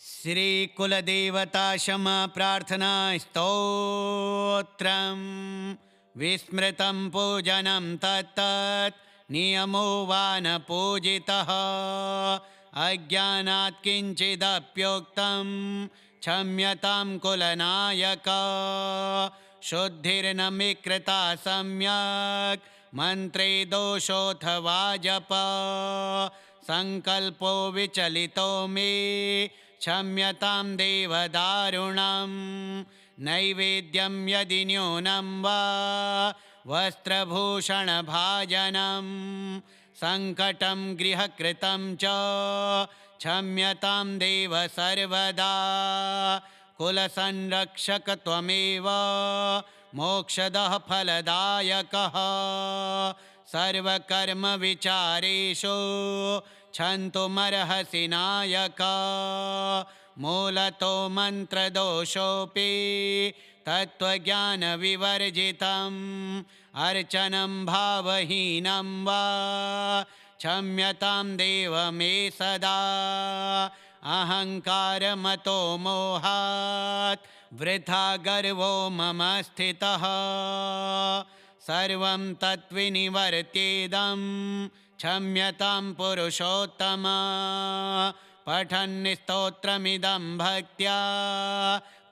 श्रीकुलदेवता क्षमा प्रार्थना स्तोत्रं विस्मृतं पूजनं तत्तत् नियमो वा न पूजितः अज्ञानात् किञ्चिदप्योक्तं क्षम्यतां कुलनायक शुद्धिर्न मे कृता सम्यक् मन्त्रे दोषोऽथवा जप संकल्पो विचलितो मे क्षम्यतां देवदारुणं नैवेद्यं यदि न्यूनं वा वस्त्रभूषणभाजनं सङ्कटं गृहकृतं च क्षम्यतां देव सर्वदा कुलसंरक्षक त्वमेव मोक्षदः फलदायकः सर्वकर्मविचारेषु क्षन्तुमर्हसि नायक मूलतो मन्त्रदोषोऽपि तत्त्वज्ञानविवर्जितम् अर्चनं भावहीनं वा क्षम्यतां देव मे सदा अहङ्कारमतो मोहात् वृथा गर्वो मम स्थितः सर्वं तद्विनिवर्त्येदं क्षम्यतां पुरुषोत्तम पठन् स्तोत्रमिदं भक्त्या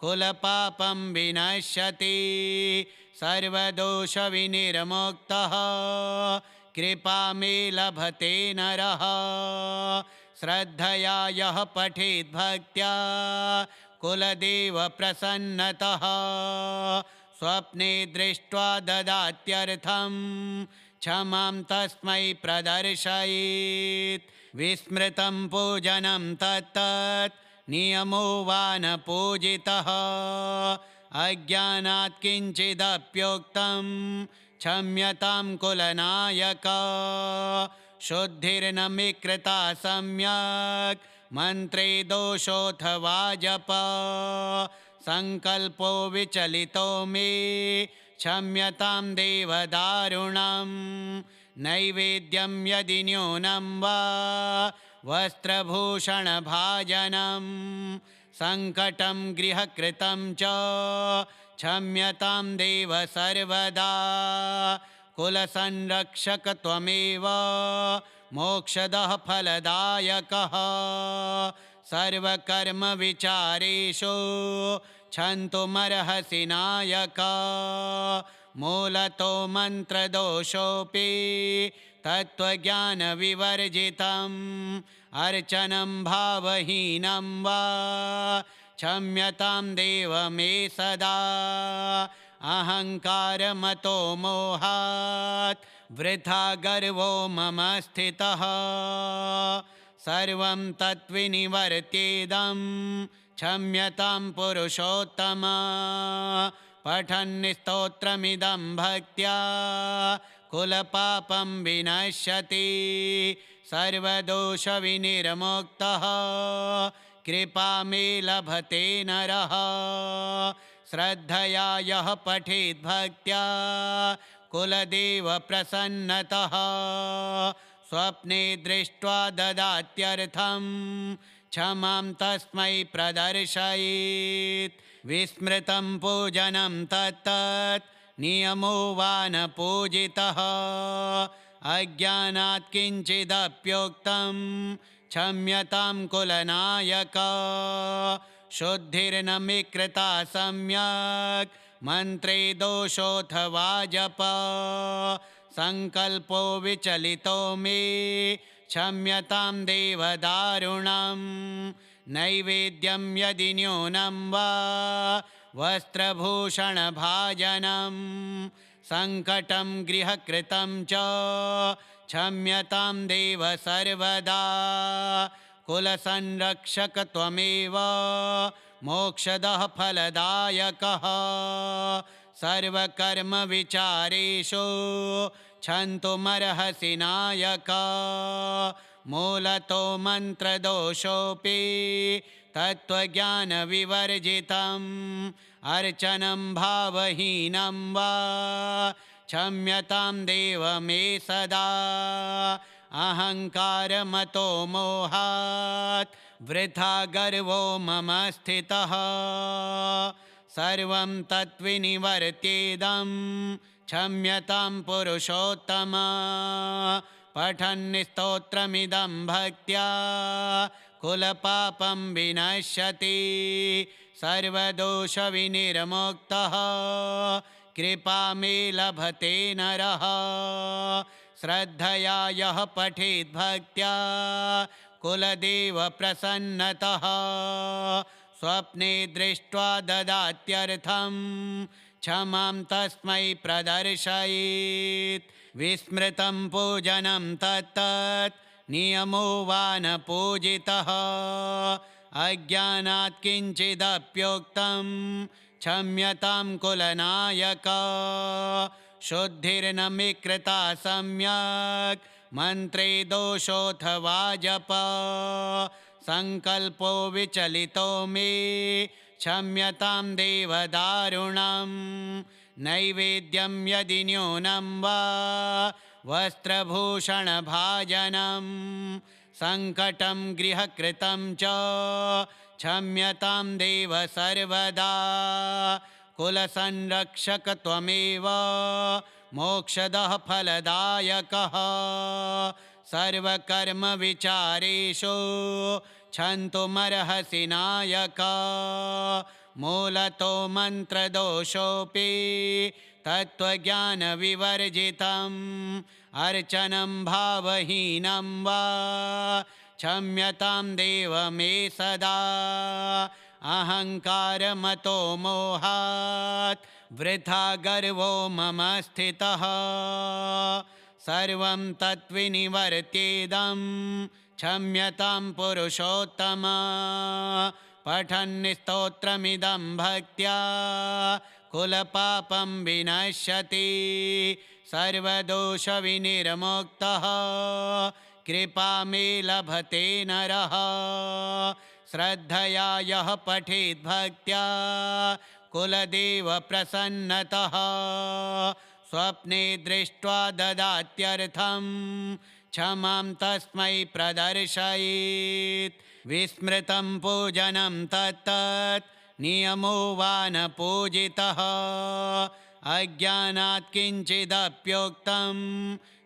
कुलपापं विनश्यति सर्वदोषविनिर्मुक्तः कृपा मे लभते नरः श्रद्धया यः पठेत् भक्त्या कुलदेव प्रसन्नतः स्वप्ने दृष्ट्वा ददात्यर्थं क्षमां तस्मै प्रदर्शयेत् विस्मृतं पूजनं तत्तत् नियमो वा न पूजितः अज्ञानात् किञ्चिदप्योक्तं क्षम्यतां कुलनायक शुद्धिर्न मे कृता सम्यक् मन्त्रे दोषोऽथवा जप संकल्पो विचलितो मे क्षम्यतां देवदारुणं नैवेद्यं यदि न्यूनं वा वस्त्रभूषणभाजनं सङ्कटं गृहकृतं च क्षम्यतां देव सर्वदा कुलसंरक्षक त्वमेव मोक्षदः फलदायकः सर्वकर्मविचारेषु क्षन्तुमर्हसि नायक मूलतो मन्त्रदोषोऽपि तत्त्वज्ञानविवर्जितम् अर्चनं भावहीनं वा क्षम्यतां देव मे सदा अहङ्कारमतो मोहात् वृथा गर्वो मम स्थितः सर्वं तद्विनिवर्त्येदं क्षम्यतां पुरुषोत्तम पठन् स्तोत्रमिदं भक्त्या कुलपापं विनश्यति सर्वदोषविनिर्मुक्तः कृपा मे लभते नरः श्रद्धया यः पठेत् भक्त्या कुलदेव प्रसन्नतः स्वप्ने दृष्ट्वा ददात्यर्थं क्षमां तस्मै प्रदर्शयेत् विस्मृतं पूजनं तत्तत् नियमो वा न पूजितः अज्ञानात् किञ्चिदप्योक्तं क्षम्यतां कुलनायक शुद्धिर्न मे कृता सम्यक् मन्त्रे दोषोऽथवा जप संकल्पो विचलितो मे क्षम्यतां देवदारुणं नैवेद्यं यदि न्यूनं वा वस्त्रभूषणभाजनं सङ्कटं गृहकृतं च क्षम्यतां देव सर्वदा कुलसंरक्षक त्वमेव मोक्षदः फलदायकः सर्वकर्मविचारेषु क्षन्तुमर्हसि नायक मूलतो मन्त्रदोषोऽपि तत्त्वज्ञानविवर्जितम् अर्चनं भावहीनं वा क्षम्यतां देव मे सदा अहङ्कारमतो मोहात् वृथा गर्वो मम स्थितः सर्वं तद्विनिवर्त्येदं क्षम्यतां पुरुषोत्तम पठन् स्तोत्रमिदं भक्त्या कुलपापं विनश्यति सर्वदोषविनिर्मुक्तः कृपामे लभते नरः श्रद्धया यः पठेत् भक्त्या कुलदेव प्रसन्नतः स्वप्ने दृष्ट्वा ददात्यर्थं क्षमां तस्मै प्रदर्शयेत् विस्मृतं पूजनं तत्तत् नियमो वा न पूजितः अज्ञानात् किञ्चिदप्योक्तं क्षम्यतां कुलनायक शुद्धिर्न मे कृता सम्यक् मन्त्रे दोषोऽथवा जप संकल्पो विचलितो मे क्षम्यतां देवदारुणं नैवेद्यं यदि न्यूनं वा वस्त्रभूषणभाजनं सङ्कटं गृहकृतं च क्षम्यतां देव सर्वदा कुलसंरक्षक त्वमेव मोक्षदः फलदायकः सर्वकर्मविचारेषु क्षन्तुमर्हसि नायक मूलतो मन्त्रदोषोऽपि तत्त्वज्ञानविवर्जितम् अर्चनं भावहीनं वा क्षम्यतां देव मे सदा अहङ्कारमतो मोहात् वृथा गर्वो मम स्थितः सर्वं तद्विनिवर्त्येदं क्षम्यतां पुरुषोत्तम पठन् स्तोत्रमिदं भक्त्या कुलपापं विनश्यति सर्वदोषविनिर्मुक्तः कृपामे लभते नरः श्रद्धया यः पठेत् भक्त्या कुलदेव प्रसन्नतः स्वप्ने दृष्ट्वा ददात्यर्थं क्षमां तस्मै प्रदर्शयेत् विस्मृतं पूजनं तत्तत् नियमो वा न पूजितः अज्ञानात् किञ्चिदप्योक्तं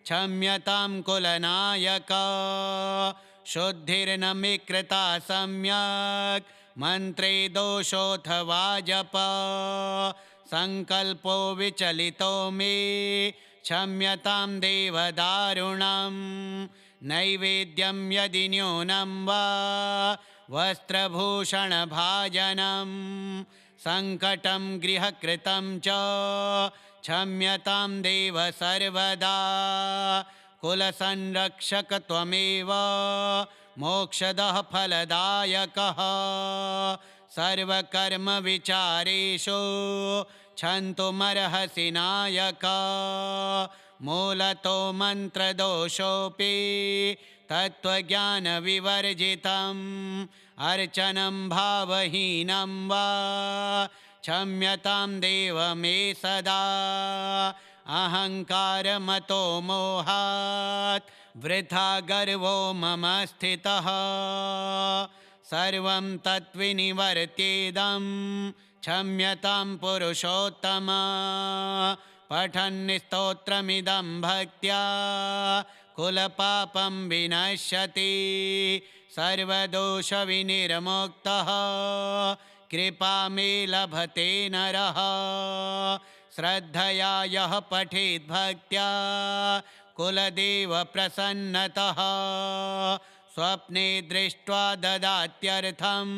क्षम्यतां कुलनायक शुद्धिर्न मे कृता सम्यक् मन्त्रे दोषोऽथवा जप संकल्पो विचलितो मे क्षम्यतां देवदारुणं नैवेद्यं यदि न्यूनं वा वस्त्रभूषणभाजनं सङ्कटं गृहकृतं च क्षम्यतां देव सर्वदा कुलसंरक्षक त्वमेव मोक्षदः फलदायकः सर्वकर्मविचारेषु क्षन्तुमर्हसि नायक मूलतो मन्त्रदोषोऽपि तत्त्वज्ञानविवर्जितम् अर्चनं भावहीनं वा क्षम्यतां देव मे सदा अहङ्कारमतो मोहात् वृथा गर्वो मम स्थितः सर्वं तद्विनिवर्त्येदं क्षम्यतां पुरुषोत्तम पठन् स्तोत्रमिदं भक्त्या कुलपापं विनश्यति सर्वदोषविनिर्मुक्तः कृपामे लभते नरः श्रद्धया यः पठेत् भक्त्या कुलदेव प्रसन्नतः स्वप्ने दृष्ट्वा ददात्यर्थं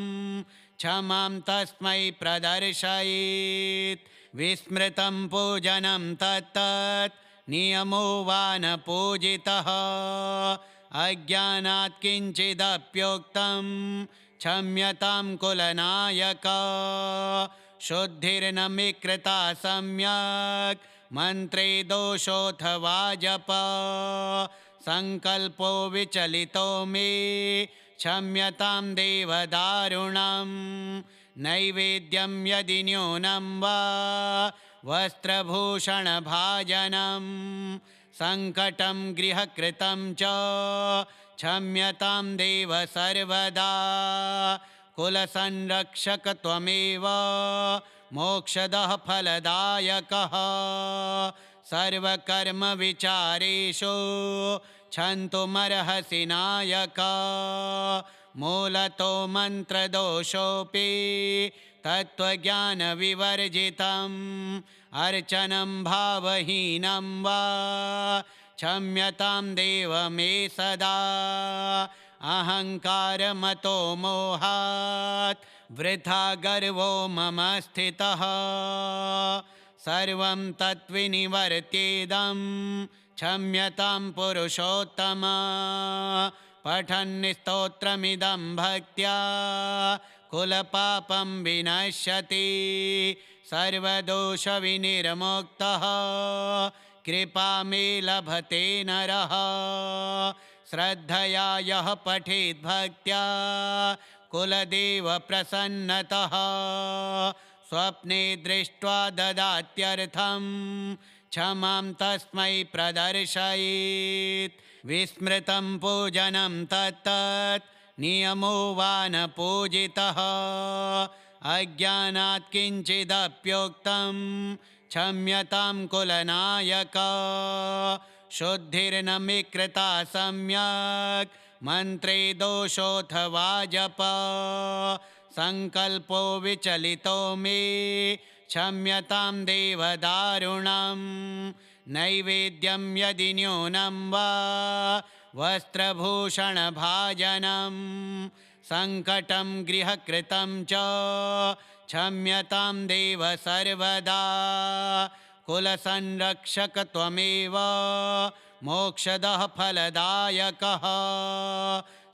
क्षमां तस्मै प्रदर्शयेत् विस्मृतं पूजनं तत्तत् नियमो वा न पूजितः अज्ञानात् किञ्चिदप्योक्तं क्षम्यतां कुलनायक शुद्धिर्न मे कृता सम्यक् मन्त्रे दोषोऽथवा जप संकल्पो विचलितो मे क्षम्यतां देवदारुणं नैवेद्यं यदि न्यूनं वा वस्त्रभूषणभाजनं सङ्कटं गृहकृतं च क्षम्यतां देव सर्वदा कुलसंरक्षक त्वमेव मोक्षदः फलदायकः सर्वकर्मविचारेषु क्षन्तुमर्हसि नायक मूलतो मन्त्रदोषोऽपि तत्त्वज्ञानविवर्जितम् अर्चनं भावहीनं वा क्षम्यतां देव मे सदा अहङ्कारमतो मोहात् वृथा गर्वो मम स्थितः सर्वं तद्विनिवर्त्येदं क्षम्यतां पुरुषोत्तम पठन् स्तोत्रमिदं भक्त्या कुलपापं विनश्यति सर्वदोषविनिर्मुक्तः कृपा मे लभते नरः श्रद्धया यः पठेत् भक्त्या कुलदेव प्रसन्नतः स्वप्ने दृष्ट्वा ददात्यर्थं क्षमां तस्मै प्रदर्शयेत् विस्मृतं पूजनं तत्तत् नियमो वा न पूजितः अज्ञानात् किञ्चिदप्योक्तं क्षम्यतां कुलनायक शुद्धिर्न मे कृता सम्यक् मन्त्रे दोषोऽथवा जप संकल्पो विचलितो मे क्षम्यतां देव दारुणं नैवेद्यं यदि न्यूनं वा वस्त्रभूषणभाजनं सङ्कटं गृहकृतं च क्षम्यतां देव सर्वदा कुलसंरक्षक त्वमेव मोक्षदः फलदायकः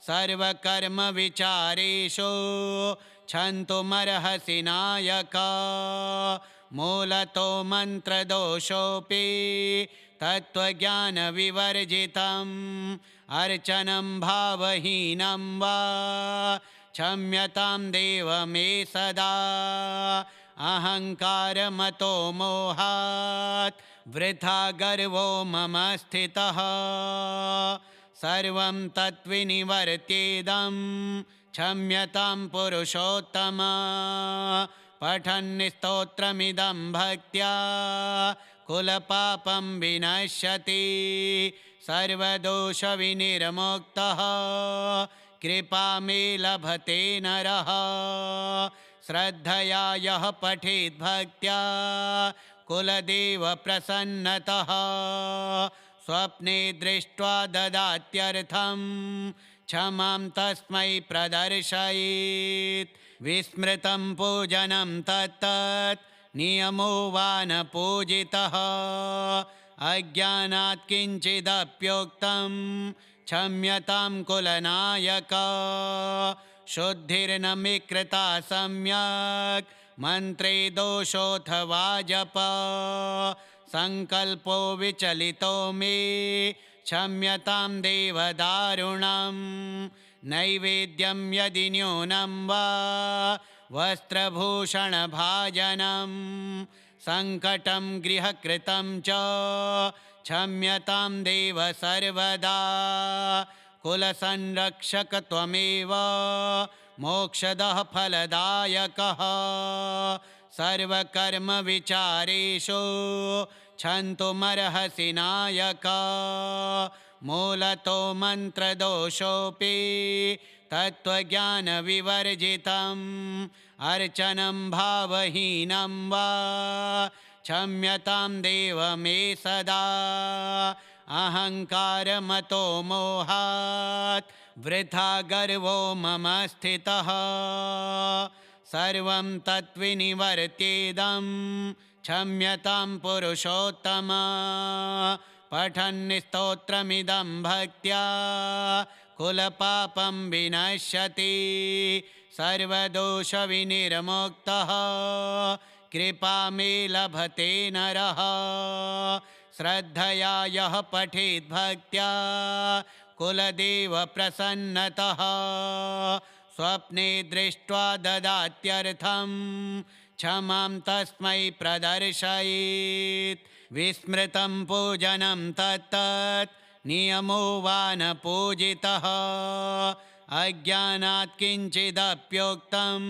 सर्वकर्मविचारेषु क्षन्तुमर्हसि नायक मूलतो मन्त्रदोषोऽपि तत्त्वज्ञानविवर्जितम् अर्चनं भावहीनं वा क्षम्यतां देव मे सदा अहङ्कारमतो मोहात् वृथा गर्वो मम स्थितः सर्वं तद्विनिवर्त्येदं क्षम्यतां पुरुषोत्तम पठन् स्तोत्रमिदं भक्त्या कुलपापं विनश्यति सर्वदोषविनिर्मुक्तः कृपा मे लभते नरः श्रद्धया यः पठेत् भक्त्या कुलदेव प्रसन्नतः स्वप्ने दृष्ट्वा ददात्यर्थं क्षमां तस्मै प्रदर्शयेत् विस्मृतं पूजनं तत्तत् नियमो वा न पूजितः अज्ञानात् किञ्चिदप्योक्तं क्षम्यतां कुलनायक शुद्धिर्न मे कृता सम्यक् मन्त्रे दोषोऽथवा जप संकल्पो विचलितो मे क्षम्यतां देव दारुणं नैवेद्यं यदि न्यूनं वा वस्त्रभूषणभाजनं सङ्कटं गृहकृतं च क्षम्यतां देव सर्वदा कुलसंरक्षक त्वमेव मोक्षदः फलदायकः सर्वकर्मविचारेषु क्षन्तुमर्हसि नायक मूलतो मन्त्रदोषोऽपि तत्त्वज्ञानविवर्जितम् अर्चनं भावहीनं वा क्षम्यतां देव मे सदा अहङ्कारमतो मोहात् वृथा गर्वो मम स्थितः सर्वं तद्विनिवर्त्येदं क्षम्यतां पुरुषोत्तम पठन् स्तोत्रमिदं भक्त्या कुलपापं विनश्यति सर्वदोषविनिर्मुक्तः कृपा मे लभते नरः श्रद्धया यः पठेत् भक्त्या कुलदेव प्रसन्नतः स्वप्ने दृष्ट्वा ददात्यर्थं क्षमां तस्मै प्रदर्शयेत् विस्मृतं पूजनं तत्तत् नियमो वा न पूजितः अज्ञानात् किञ्चिदप्योक्तं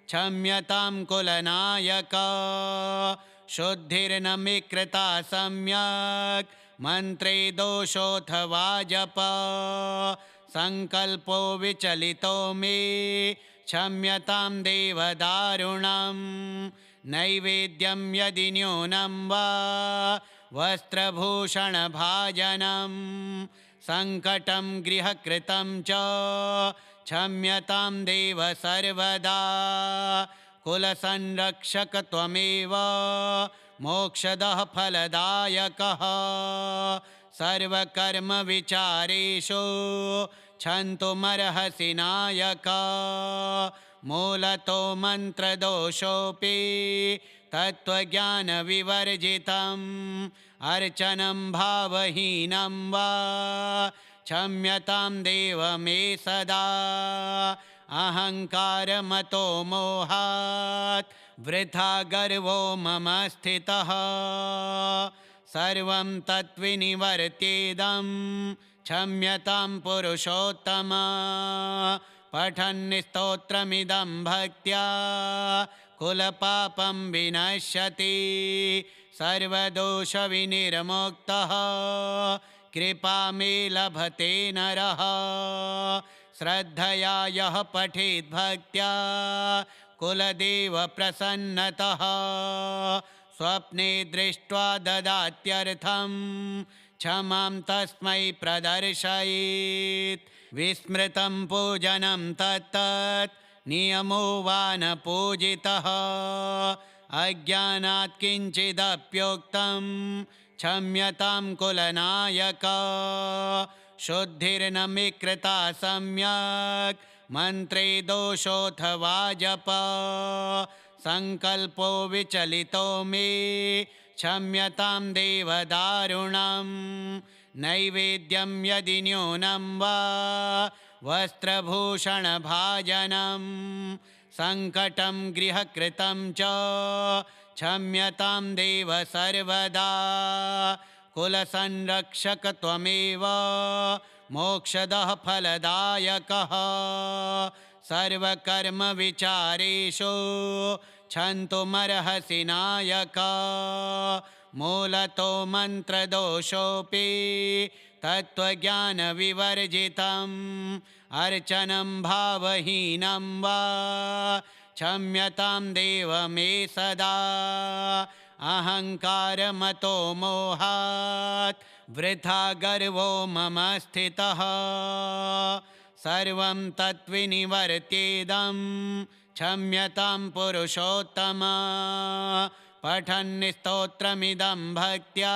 क्षम्यतां कुलनायक शुद्धिर्न मे कृता सम्यक् मन्त्रे दोषोऽथवा जप संकल्पो विचलितो मे क्षम्यतां देवदारुणं नैवेद्यं यदि न्यूनं वा वस्त्रभूषणभाजनं सङ्कटं गृहकृतं च क्षम्यतां देव सर्वदा कुलसंरक्षक त्वमेव मोक्षदः फलदायकः सर्वकर्मविचारेषु क्षन्तुमर्हसि नायक मूलतो मन्त्रदोषोऽपि तत्त्वज्ञानविवर्जितम् अर्चनं भावहीनं वा क्षम्यतां देव मे सदा अहङ्कारमतो मोहात् वृथा गर्वो मम स्थितः सर्वं तद्विनिवर्त्येदं क्षम्यतां पुरुषोत्तम पठन् स्तोत्रमिदं भक्त्या कुलपापं विनश्यति सर्वदोषविनिर्मुक्तः कृपा मे लभते नरः श्रद्धया यः पठेत् भक्त्या कुलदेव प्रसन्नतः स्वप्ने दृष्ट्वा ददात्यर्थं क्षमां तस्मै प्रदर्शयेत् विस्मृतं पूजनं तत्तत् नियमो वा न पूजितः अज्ञानात् किञ्चिदप्योक्तं क्षम्यतां कुलनायक शुद्धिर्न मे कृता सम्यक् मन्त्रे दोषोऽथवा जप संकल्पो विचलितो मे क्षम्यतां देवदारुणं नैवेद्यं यदि न्यूनं वा वस्त्रभूषणभाजनं सङ्कटं गृहकृतं च क्षम्यतां देव सर्वदा कुलसंरक्षक त्वमेव मोक्षदः फलदायकः सर्वकर्मविचारेषु क्षन्तुमर्हसि नायक मूलतो मन्त्रदोषोऽपि तत्त्वज्ञानविवर्जितम् अर्चनं भावहीनं वा क्षम्यतां देव मे सदा अहङ्कारमतो मोहात् वृथा गर्वो मम स्थितः सर्वं तद्विनिवर्त्येदं क्षम्यतां पुरुषोत्तम पठन् स्तोत्रमिदं भक्त्या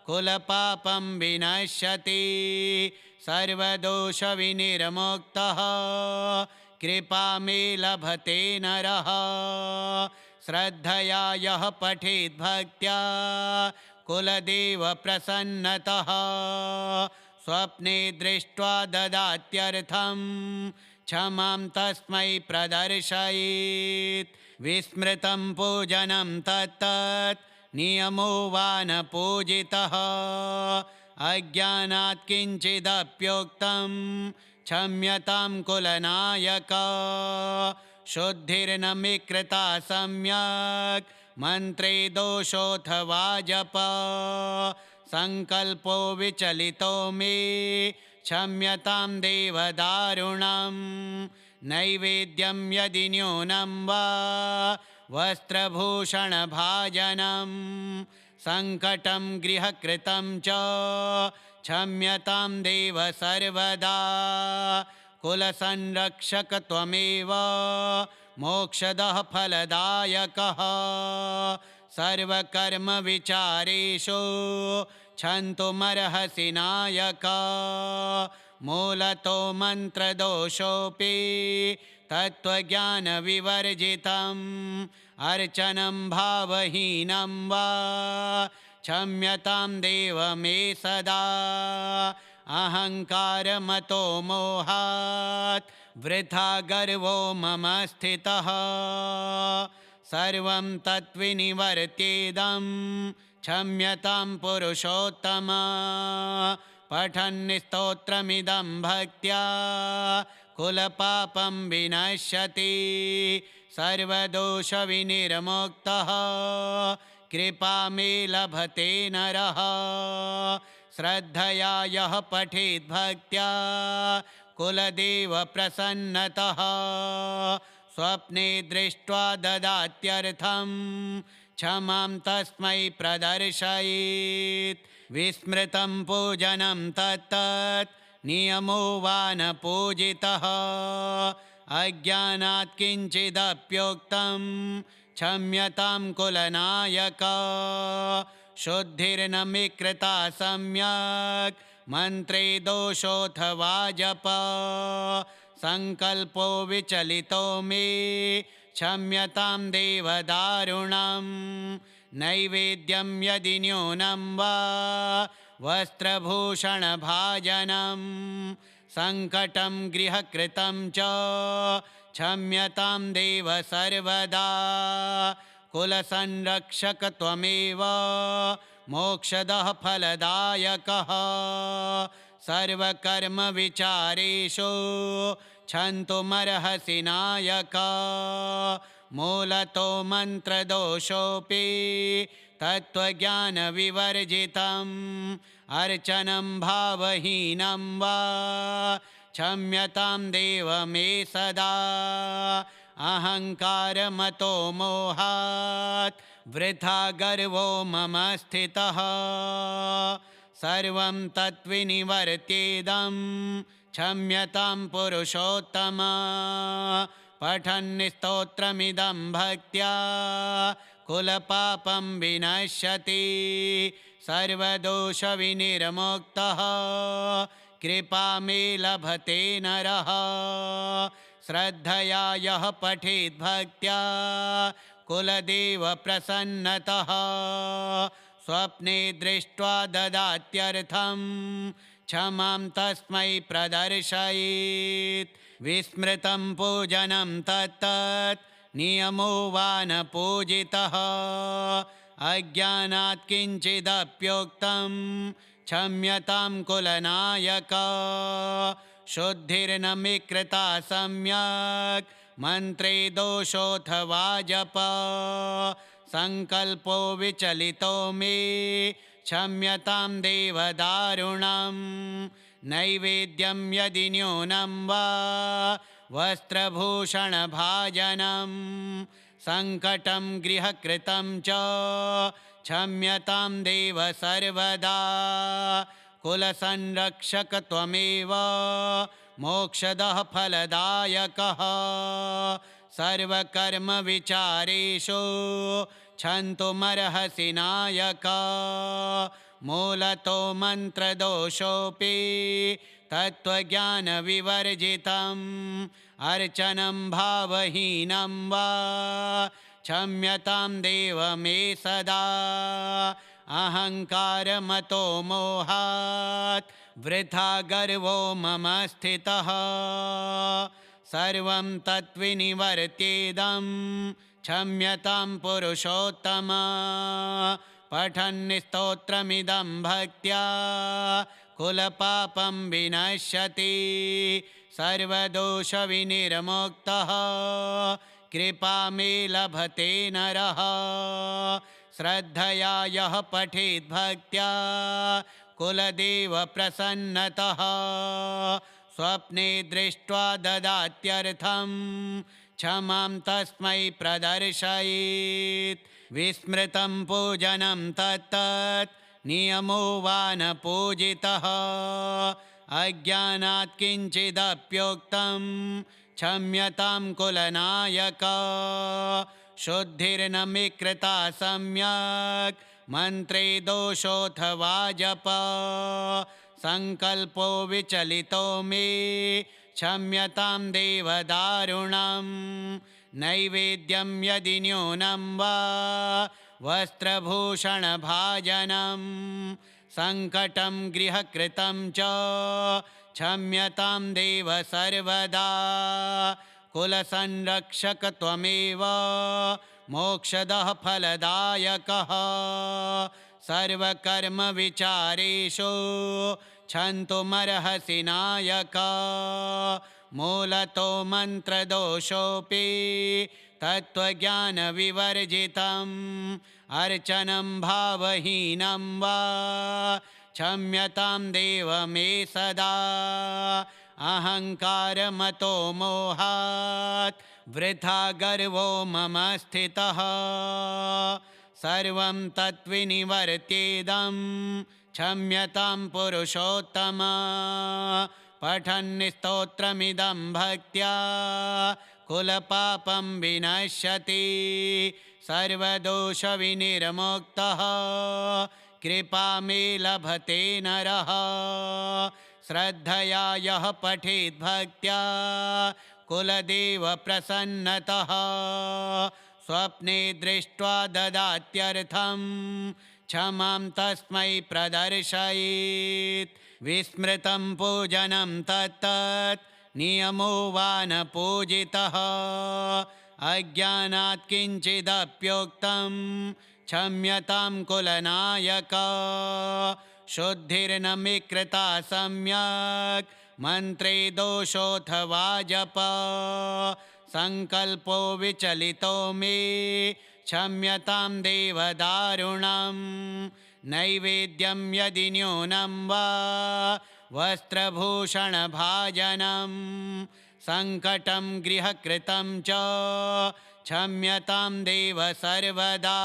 कुलपापं विनश्यति सर्वदोषविनिर्मुक्तः कृपा मे लभते नरः श्रद्धया यः पठेत् भक्त्या कुलदेव प्रसन्नतः स्वप्ने दृष्ट्वा ददात्यर्थं क्षमां तस्मै प्रदर्शयेत् विस्मृतं पूजनं तत्तत् नियमो वा न पूजितः अज्ञानात् किञ्चिदप्योक्तं क्षम्यतां कुलनायक शुद्धिर्न मे कृता सम्यक् मन्त्रे दोषोऽथवा जप संकल्पो विचलितो मे क्षम्यतां देवदारुणं नैवेद्यं यदि न्यूनं वा वस्त्रभूषणभाजनं सङ्कटं गृहकृतं च क्षम्यतां देव सर्वदा कुलसंरक्षक त्वमेव मोक्षदः फलदायकः सर्वकर्मविचारेषु क्षन्तुमर्हसि नायक मूलतो मन्त्रदोषोऽपि तत्त्वज्ञानविवर्जितम् अर्चनं भावहीनं वा क्षम्यतां देव मे सदा अहङ्कारमतो मोहात् वृथा गर्वो मम स्थितः सर्वं तद्विनिवर्त्येदं क्षम्यतां पुरुषोत्तम पठन् स्तोत्रमिदं भक्त्या कुलपापं विनश्यति सर्वदोषविनिर्मुक्तः कृपामे लभते नरः श्रद्धया यः पठेत् भक्त्या कुलदेव प्रसन्नतः स्वप्ने दृष्ट्वा ददात्यर्थं क्षमां तस्मै प्रदर्शयेत् विस्मृतं पूजनं तत्तत् नियमो वा न पूजितः अज्ञानात् किञ्चिदप्योक्तं क्षम्यतां कुलनायक शुद्धिर्न मे कृता सम्यक् मन्त्रे दोषोऽथवा जप संकल्पो विचलितो मे क्षम्यतां देवदारुणं नैवेद्यं यदि न्यूनं वा वस्त्रभूषणभाजनं सङ्कटं गृहकृतं च क्षम्यतां देव सर्वदा कुलसंरक्षक त्वमेव मोक्षदः फलदायकः सर्वकर्मविचारेषु क्षन्तुमर्हसि नायक मूलतो मन्त्रदोषोऽपि तत्त्वज्ञानविवर्जितम् अर्चनं भावहीनं वा क्षम्यतां देव मे सदा अहङ्कारमतो मोहात् वृथा गर्वो मम स्थितः सर्वं तद्विनिवर्त्येदं क्षम्यतां पुरुषोत्तम पठन् स्तोत्रमिदं भक्त्या कुलपापं विनश्यति सर्वदोषविनिर्मुक्तः कृपामे लभते नरः श्रद्धया यः पठेत् भक्त्या कुलदेव प्रसन्नतः स्वप्ने दृष्ट्वा ददात्यर्थं क्षमां तस्मै प्रदर्शयेत् विस्मृतं पूजनं तत्तत् नियमो वा न पूजितः अज्ञानात् किञ्चिदप्योक्तं क्षम्यतां कुलनायक शुद्धिर्न मे कृता सम्यक् मन्त्रे दोषोऽथवा जप संकल्पो विचलितो मे क्षम्यतां देवदारुणं नैवेद्यं यदि न्यूनं वा वस्त्रभूषणभाजनं सङ्कटं गृहकृतं च क्षम्यतां देव सर्वदा कुलसंरक्षक त्वमेव मोक्षदः फलदायकः सर्वकर्मविचारेषु क्षन्तुमर्हसि नायक मूलतो मन्त्रदोषोऽपि तत्त्वज्ञानविवर्जितम् अर्चनं भावहीनं वा क्षम्यतां देव मे सदा अहङ्कारमतो मोहात् वृथा गर्वो मम स्थितः सर्वं तद्विनिवर्त्येदं क्षम्यतां पुरुषोत्तम पठन् स्तोत्रमिदं भक्त्या कुलपापं विनश्यति सर्वदोषविनिर्मुक्तः कृपामे लभते नरः श्रद्धया यः पठेत् भक्त्या कुलदेव प्रसन्नतः स्वप्ने दृष्ट्वा ददात्यर्थं क्षमां तस्मै प्रदर्शयेत् विस्मृतं पूजनं तत्तत् नियमो वा न पूजितः अज्ञानात् किञ्चिदप्योक्तं क्षम्यतां कुलनायक शुद्धिर्न मे कृता सम्यक् मन्त्रे दोषोऽथवा जप संकल्पो विचलितो मे क्षम्यतां देवदारुणं नैवेद्यं यदि न्यूनं वा वस्त्रभूषणभाजनं सङ्कटं गृहकृतं च क्षम्यतां देव सर्वदा कुलसंरक्षक त्वमेव मोक्षदः फलदायकः सर्वकर्मविचारेषु क्षन्तुमर्हसि नायक मूलतो मन्त्रदोषोऽपि तत्त्वज्ञानविवर्जितम् अर्चनं भावहीनं वा क्षम्यतां देव मे सदा अहङ्कारमतो मोहात् वृथा गर्वो मम स्थितः सर्वं तद्विनिवर्त्येदं क्षम्यतां पुरुषोत्तम पठन् स्तोत्रमिदं भक्त्या कुलपापं विनश्यति सर्वदोषविनिर्मुक्तः कृपा मे लभते नरः श्रद्धया यः पठेत् भक्त्या कुलदेव प्रसन्नतः स्वप्ने दृष्ट्वा ददात्यर्थं क्षमां तस्मै प्रदर्शयेत् विस्मृतं पूजनं तत्तत् नियमो वा न पूजितः अज्ञानात् किञ्चिदप्योक्तं क्षम्यतां कुलनायक शुद्धिर्न मे कृता सम्यक् मन्त्रे दोषोऽथवा जप संकल्पो विचलितो मे क्षम्यतां देव दारुणम् नैवेद्यं यदि न्यूनं वा वस्त्रभूषणभाजनं संकटं गृहकृतं च क्षम्यतां देव सर्वदा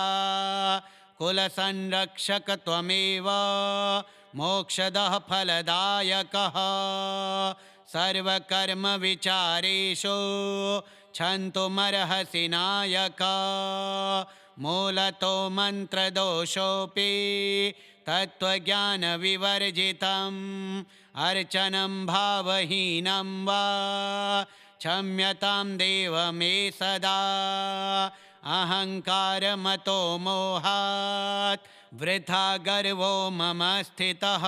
कुलसंरक्षक त्वमेव मोक्षदः फलदायकः सर्वकर्मविचारेषु क्षन्तुमर्हसि नायक मूलतो मन्त्रदोषोऽपि तत्त्वज्ञानविवर्जितम् अर्चनं भावहीनं वा क्षम्यतां देव मे सदा अहङ्कारमतो मोहात् वृथा गर्वो मम स्थितः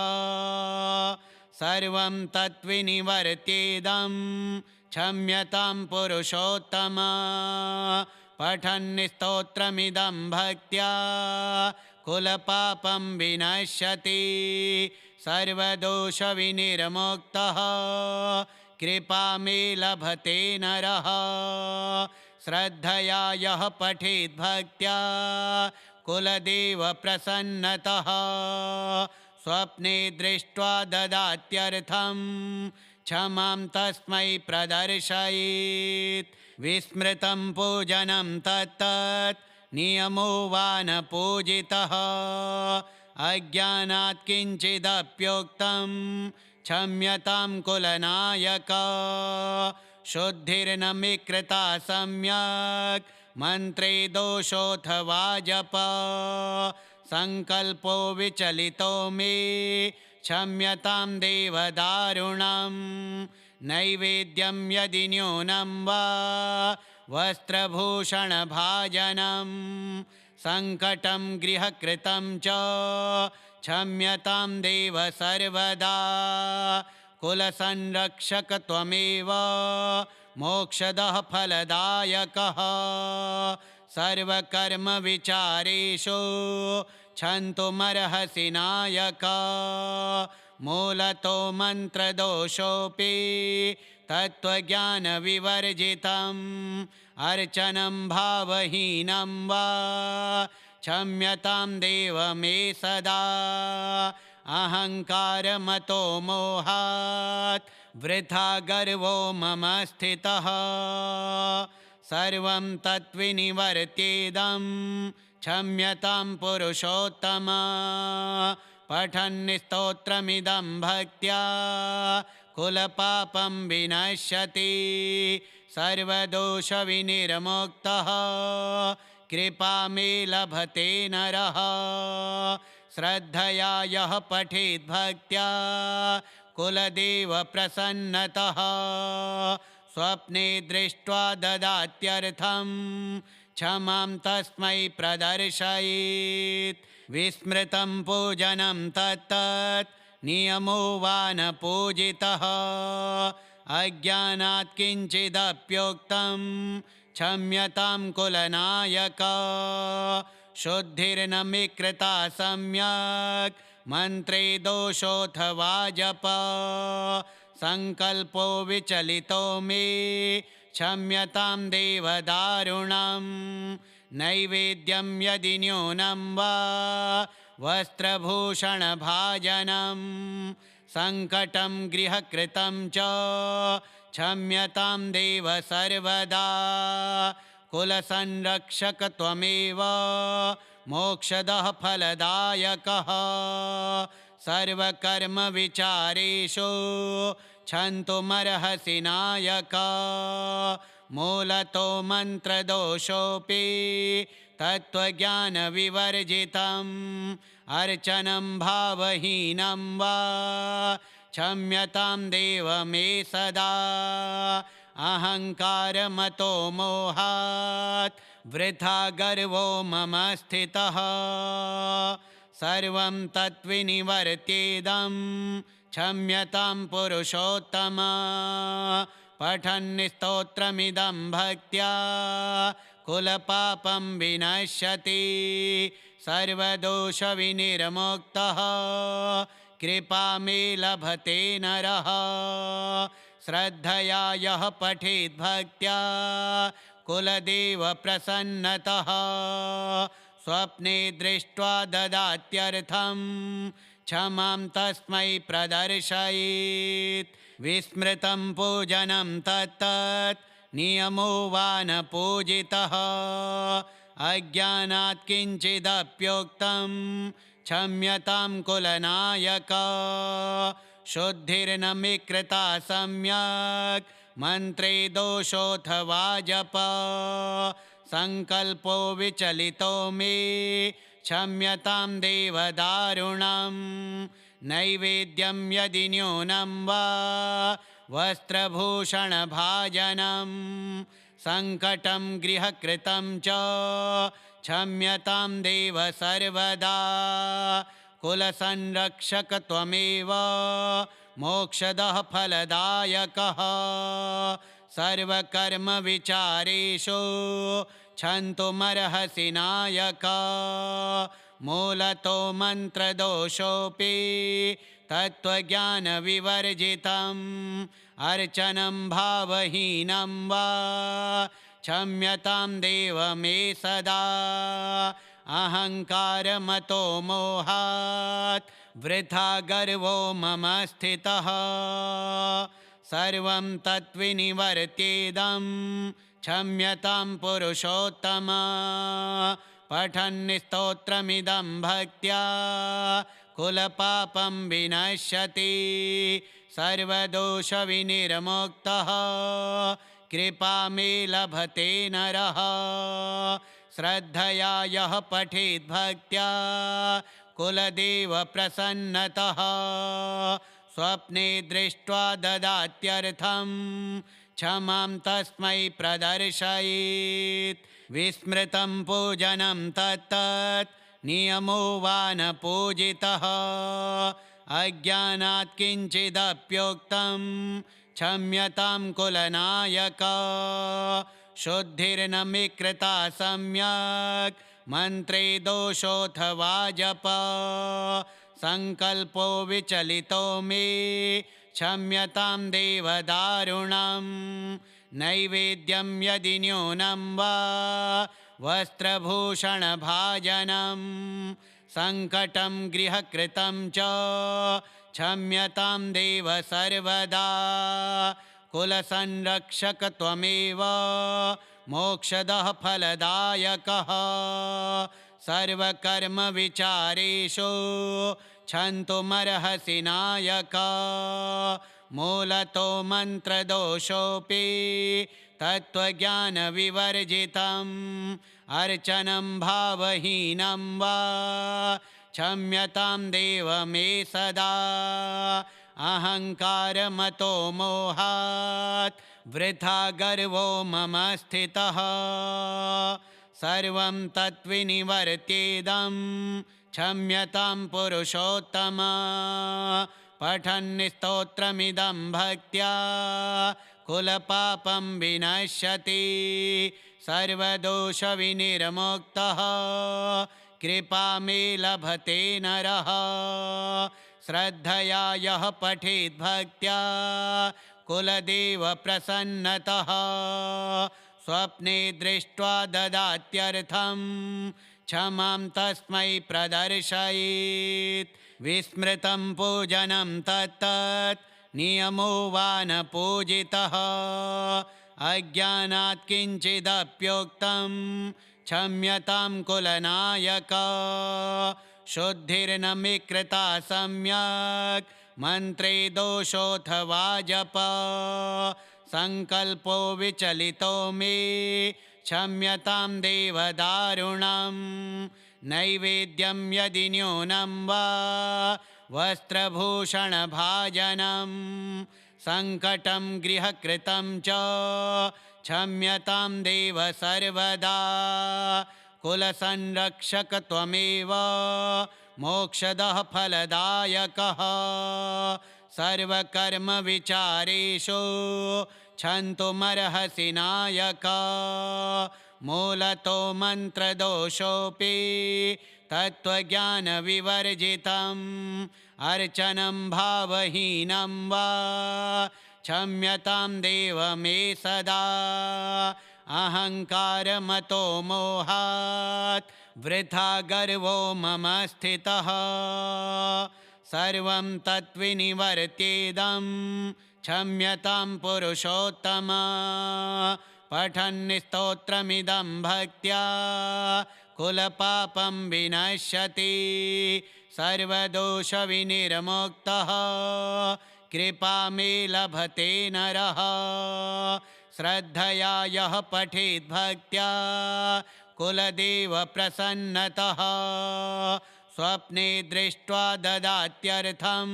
सर्वं तद्विनिवर्त्येदं क्षम्यतां पुरुषोत्तम पठन् स्तोत्रमिदं भक्त्या कुलपापं विनश्यति सर्वदोषविनिर्मुक्तः कृपा मे लभते नरः श्रद्धया यः पठेत् भक्त्या कुलदेव प्रसन्नतः स्वप्ने दृष्ट्वा ददात्यर्थं क्षमां तस्मै प्रदर्शयेत् विस्मृतं पूजनं तत्तत् नियमो वा न पूजितः अज्ञानात् किञ्चिदप्योक्तं क्षम्यतां कुलनायक शुद्धिर्न मे कृता सम्यक् मन्त्रे दोषोऽथवा जप संकल्पो विचलितो मे क्षम्यतां देव दारुणम् नैवेद्यं यदि न्यूनं वा वस्त्रभूषणभाजनं संकटं गृहकृतं च क्षम्यतां देव सर्वदा कुलसंरक्षक त्वमेव मोक्षदः फलदायकः सर्वकर्मविचारेषु क्षन्तुमर्हसि नायक मूलतो मन्त्रदोषोऽपि तत्त्वज्ञानविवर्जितम् अर्चनं भावहीनं वा क्षम्यतां देव मे सदा अहङ्कारमतो मोहात् वृथा गर्वो मम स्थितः सर्वं तद्विनिवर्त्येदं क्षम्यतां पुरुषोत्तम पठन् स्तोत्रमिदं भक्त्या कुलपापं विनश्यति सर्वदोषविनिर्मुक्तः कृपा मे लभते नरः श्रद्धया यः पठेत् भक्त्या कुलदेव प्रसन्नतः स्वप्ने दृष्ट्वा ददात्यर्थं क्षमां तस्मै प्रदर्शयेत् विस्मृतं पूजनं तत्तत् नियमो वा न पूजितः अज्ञानात् किञ्चिदप्योक्तं क्षम्यतां कुलनायक शुद्धिर्न मे कृता सम्यक् मन्त्रे दोषोऽथवा जप संकल्पो विचलितो मे क्षम्यतां देव दारुणं नैवेद्यं यदि न्यूनं वा वस्त्रभूषणभाजनं संकटं गृहकृतं च क्षम्यतां देव सर्वदा कुलसंरक्षक त्वमेव मोक्षदः फलदायकः सर्वकर्मविचारेषु क्षन्तुमर्हसि नायक मूलतो मन्त्रदोषोऽपि तत्त्वज्ञानविवर्जितम् अर्चनं भावहीनं वा क्षम्यतां देव मे सदा अहङ्कारमतो मोहात् वृथा गर्वो मम स्थितः सर्वं तद्विनिवर्त्येदं क्षम्यतां पुरुषोत्तम पठन् स्तोत्रमिदं भक्त्या कुलपापं विनश्यति सर्वदोषविनिर्मुक्तः कृपा मे लभते नरः श्रद्धया यः पठेत् भक्त्या कुलदेव प्रसन्नतः स्वप्ने दृष्ट्वा ददात्यर्थं क्षमां तस्मै प्रदर्शयेत् विस्मृतं पूजनं तत्तत् नियमो वा न पूजितः अज्ञानात् किञ्चिदप्योक्तं क्षम्यतां कुलनायक शुद्धिर्न मे कृता सम्यक् मन्त्रे दोषोऽथवा जप संकल्पो विचलितो मे क्षम्यतां देव दारुणं नैवेद्यं यदि न्यूनं वा वस्त्रभूषणभाजनं संकटं गृहकृतं च क्षम्यतां देव सर्वदा कुलसंरक्षक त्वमेव मोक्षदः फलदायकः सर्वकर्मविचारेषु क्षन्तुमर्हसि नायक मूलतो मन्त्रदोषोऽपि तत्त्वज्ञानविवर्जितम् अर्चनं भावहीनं वा क्षम्यतां देव मे सदा अहङ्कारमतो मोहात् वृथा गर्वो मम स्थितः सर्वं तद्विनिवर्त्येदं क्षम्यतां पुरुषोत्तम पठन् स्तोत्रमिदं भक्त्या कुलपापं विनश्यति सर्वदोषविनिर्मुक्तः कृपा मे लभते नरः श्रद्धया यः पठेत् भक्त्या कुलदेव प्रसन्नतः स्वप्ने दृष्ट्वा ददात्यर्थं क्षमां तस्मै प्रदर्शयेत् विस्मृतं पूजनं तत्तत् नियमो वा न पूजितः अज्ञानात् किञ्चिदप्योक्तं क्षम्यतां कुलनायक शुद्धिर्न मे कृता सम्यक् मन्त्रे दोषोऽथवा जप संकल्पो विचलितो मे क्षम्यतां देव दारुणं नैवेद्यं यदि न्यूनं वा वस्त्रभूषणभाजनं संकटं गृहकृतं च क्षम्यतां देव सर्वदा कुलसंरक्षक त्वमेव मोक्षदः फलदायकः सर्वकर्मविचारेषु क्षन्तुमर्हसि नायक मूलतो मन्त्रदोषोऽपि तत्त्वज्ञानविवर्जितम् अर्चनं भावहीनं वा क्षम्यतां देव मे सदा अहङ्कारमतो मोहात् वृथा गर्वो मम स्थितः सर्वं तद्विनिवर्त्येदं क्षम्यतां पुरुषोत्तम पठन् स्तोत्रमिदं भक्त्या कुलपापं विनश्यति सर्वदोषविनिर्मुक्तः कृपामे लभते नरः श्रद्धया यः पठेत् भक्त्या कुलदेवप्रसन्नतः स्वप्ने दृष्ट्वा ददात्यर्थं क्षमां तस्मै प्रदर्शयेत् विस्मृतं पूजनं तत्तत् नियमो वा न पूजितः अज्ञानात् किञ्चिदप्योक्तं क्षम्यतां कुलनायक शुद्धिर्न मे कृता सम्यक् मन्त्रे दोषोऽथवा जप संकल्पो विचलितो मे क्षम्यतां देवदारुणं नैवेद्यं यदि न्यूनं वा वस्त्रभूषणभाजनं संकटं गृहकृतं च क्षम्यतां देव सर्वदा कुलसंरक्षक त्वमेव मोक्षदः फलदायकः सर्वकर्मविचारेषु क्षन्तुमर्हसि नायक मूलतो मन्त्रदोषोऽपि तत्त्वज्ञानविवर्जितम् अर्चनं भावहीनं वा क्षम्यतां देव मे सदा अहङ्कारमतो मोहात् वृथा गर्वो मम स्थितः सर्वं तद्विनिवर्त्येदं क्षम्यतां पुरुषोत्तम पठन् स्तोत्रमिदं भक्त्या कुलपापं विनश्यति सर्वदोषविनिर्मुक्तः कृपामे लभते नरः श्रद्धया यः पठेत् भक्त्या कुलदेवप्रसन्नतः स्वप्ने दृष्ट्वा ददात्यर्थं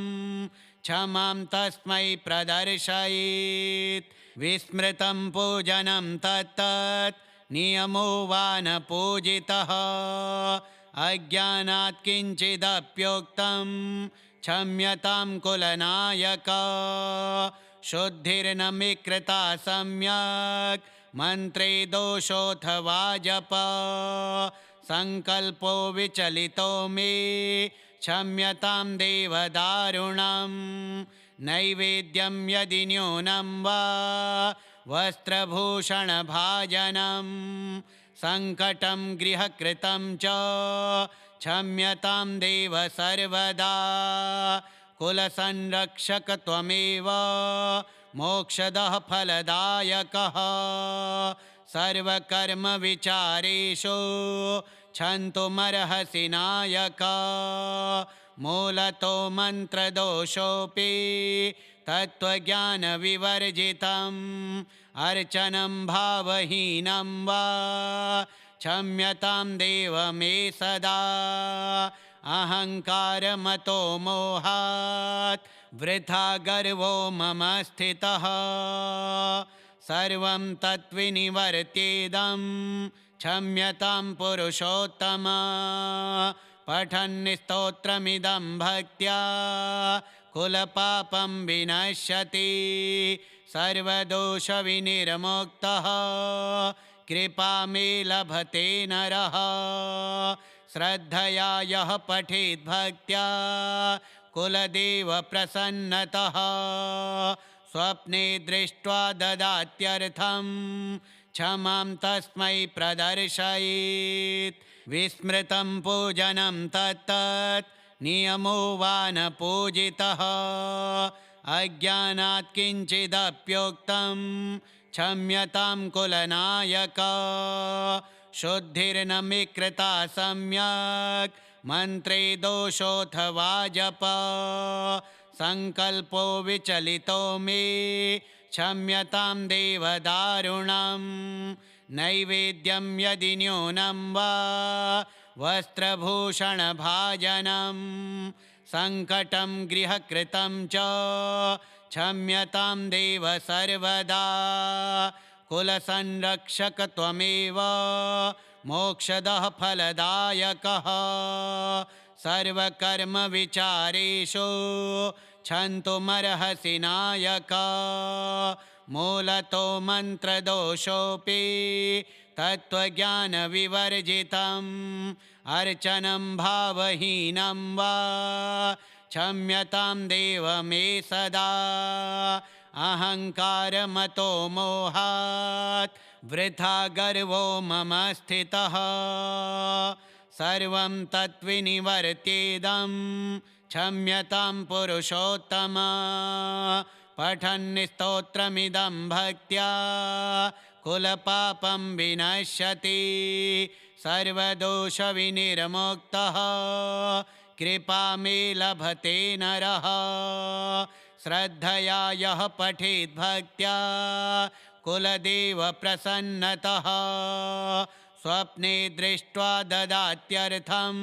क्षमां तस्मै प्रदर्शयेत् विस्मृतं पूजनं तत्तत् नियमो वा न पूजितः अज्ञानात् किञ्चिदप्योक्तं क्षम्यतां कुलनायक शुद्धिर्न मे कृता सम्यक् मन्त्रे दोषोऽथवा जप संकल्पो विचलितो मे क्षम्यतां देवदारुणं नैवेद्यं यदि न्यूनं वा वस्त्रभूषणभाजनं संकटं गृहकृतं च क्षम्यतां देव सर्वदा कुलसंरक्षक त्वमेव मोक्षदः फलदायकः सर्वकर्मविचारेषु क्षन्तुमर्हसि नायक मूलतो मन्त्रदोषोऽपि तत्त्वज्ञानविवर्जितम् अर्चनं भावहीनं वा क्षम्यतां देव मे सदा अहङ्कारमतो मोहात् वृथा गर्वो मम स्थितः सर्वं तद्विनिवर्त्येदं क्षम्यतां पुरुषोत्तम पठन् स्तोत्रमिदं भक्त्या कुलपापं विनश्यति सर्वदोषविनिर्मुक्तः कृपामे लभते नरः श्रद्धया यः पठेत् भक्त्या कुलदेवप्रसन्नतः स्वप्ने दृष्ट्वा ददात्यर्थं क्षमां तस्मै प्रदर्शयेत् विस्मृतं पूजनं तत्तत् नियमो वा न पूजितः अज्ञानात् किञ्चिदप्योक्तं क्षम्यतां कुलनायक शुद्धिर्न मे कृता सम्यक् मन्त्रे दोषोऽथवा जप संकल्पो विचलितो मे क्षम्यतां देवदारुणं नैवेद्यं यदि न्यूनं वा वस्त्रभूषणभाजनं संकटं गृहकृतं च क्षम्यतां देव सर्वदा कुलसंरक्षक त्वमेव मोक्षदः फलदायकः सर्वकर्मविचारेषु क्षन्तुमर्हसि नायक मूलतो मन्त्रदोषोऽपि तत्त्वज्ञानविवर्जितम् अर्चनं भावहीनं वा क्षम्यतां देव मे सदा अहङ्कारमतो मोहात् वृथा गर्वो मम स्थितः सर्वं तद्विनिवर्त्येदं क्षम्यतां पुरुषोत्तम पठन् स्तोत्रमिदं भक्त्या कुलपापं विनश्यति सर्वदोषविनिर्मुक्तः कृपा मे लभते नरः श्रद्धया यः पठेत् भक्त्या कुलदेव प्रसन्नतः स्वप्ने दृष्ट्वा ददात्यर्थं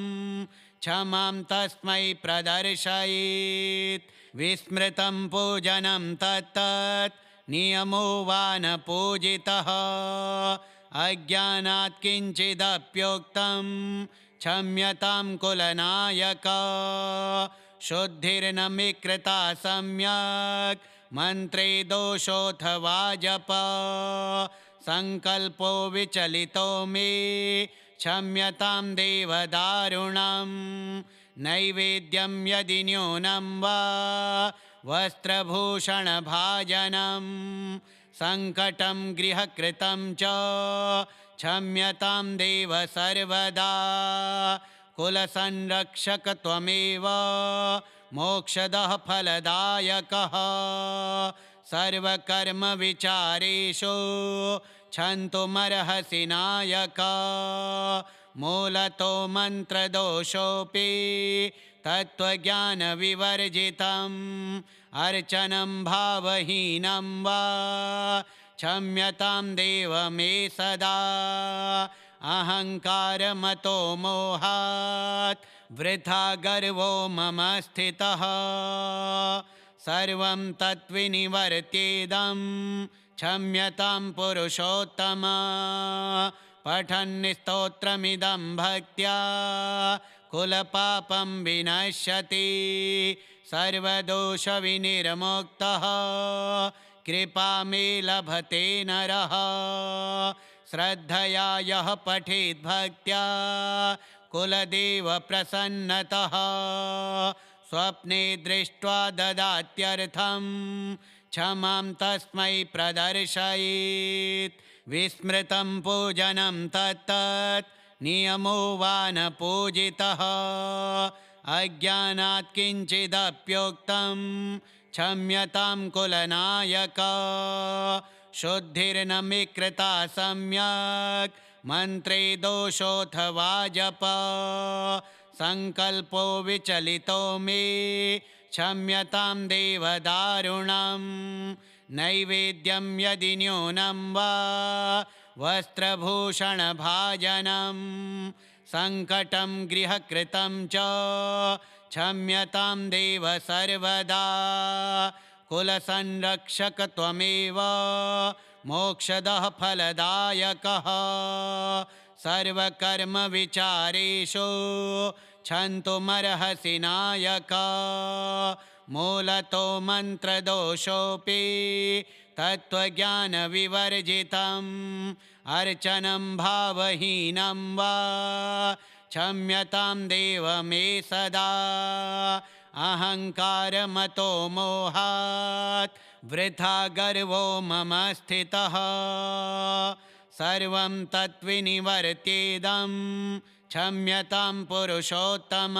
क्षमां तस्मै प्रदर्शयेत् विस्मृतं पूजनं तत्तत् नियमो वा न पूजितः अज्ञानात् किञ्चिदप्योक्तं क्षम्यतां कुलनायक शुद्धिर्न मे कृता सम्यक् मन्त्रे दोषोऽथवा जप संकल्पो विचलितो मे क्षम्यतां देव दारुणं नैवेद्यं यदि न्यूनं वा वस्त्रभूषणभाजनं संकटं गृहकृतं च क्षम्यतां देव सर्वदा कुलसंरक्षक त्वमेव मोक्षदः फलदायकः सर्वकर्मविचारेषु क्षन्तुमर्हसि नायक मूलतो मन्त्रदोषोऽपि तत्त्वज्ञानविवर्जितम् अर्चनं भावहीनं वा क्षम्यतां देव मे सदा अहङ्कारमतो मोहात् वृथा गर्वो मम स्थितः सर्वं तद्विनिवर्त्येदं क्षम्यतां पुरुषोत्तम पठन् स्तोत्रमिदं भक्त्या कुलपापं विनश्यति सर्वदोषविनिर्मुक्तः कृपा मे लभते नरः श्रद्धया यः पठेत् भक्त्या कुलदेव प्रसन्नतः स्वप्ने दृष्ट्वा ददात्यर्थं क्षमां तस्मै प्रदर्शयेत् विस्मृतं पूजनं तत्तत् नियमो वा न पूजितः अज्ञानात् किञ्चिदप्योक्तं क्षम्यतां कुलनायक शुद्धिर्न मे कृता सम्यक् मन्त्रे दोषोऽथवा जप संकल्पो विचलितो मे क्षम्यतां देव दारुणं नैवेद्यं यदि न्यूनं वा वस्त्रभूषणभाजनं संकटं गृहकृतं च क्षम्यतां देव सर्वदा कुलसंरक्षक त्वमेव मोक्षदः फलदायकः सर्वकर्मविचारेषु क्षन्तुमर्हसि नायक मूलतो मन्त्रदोषोऽपि तत्त्वज्ञानविवर्जितम् अर्चनं भावहीनं वा क्षम्यतां देव मे सदा अहङ्कारमतो मोहात् वृथा गर्वो मम स्थितः सर्वं तद्विनिवर्त्येदं क्षम्यतां पुरुषोत्तम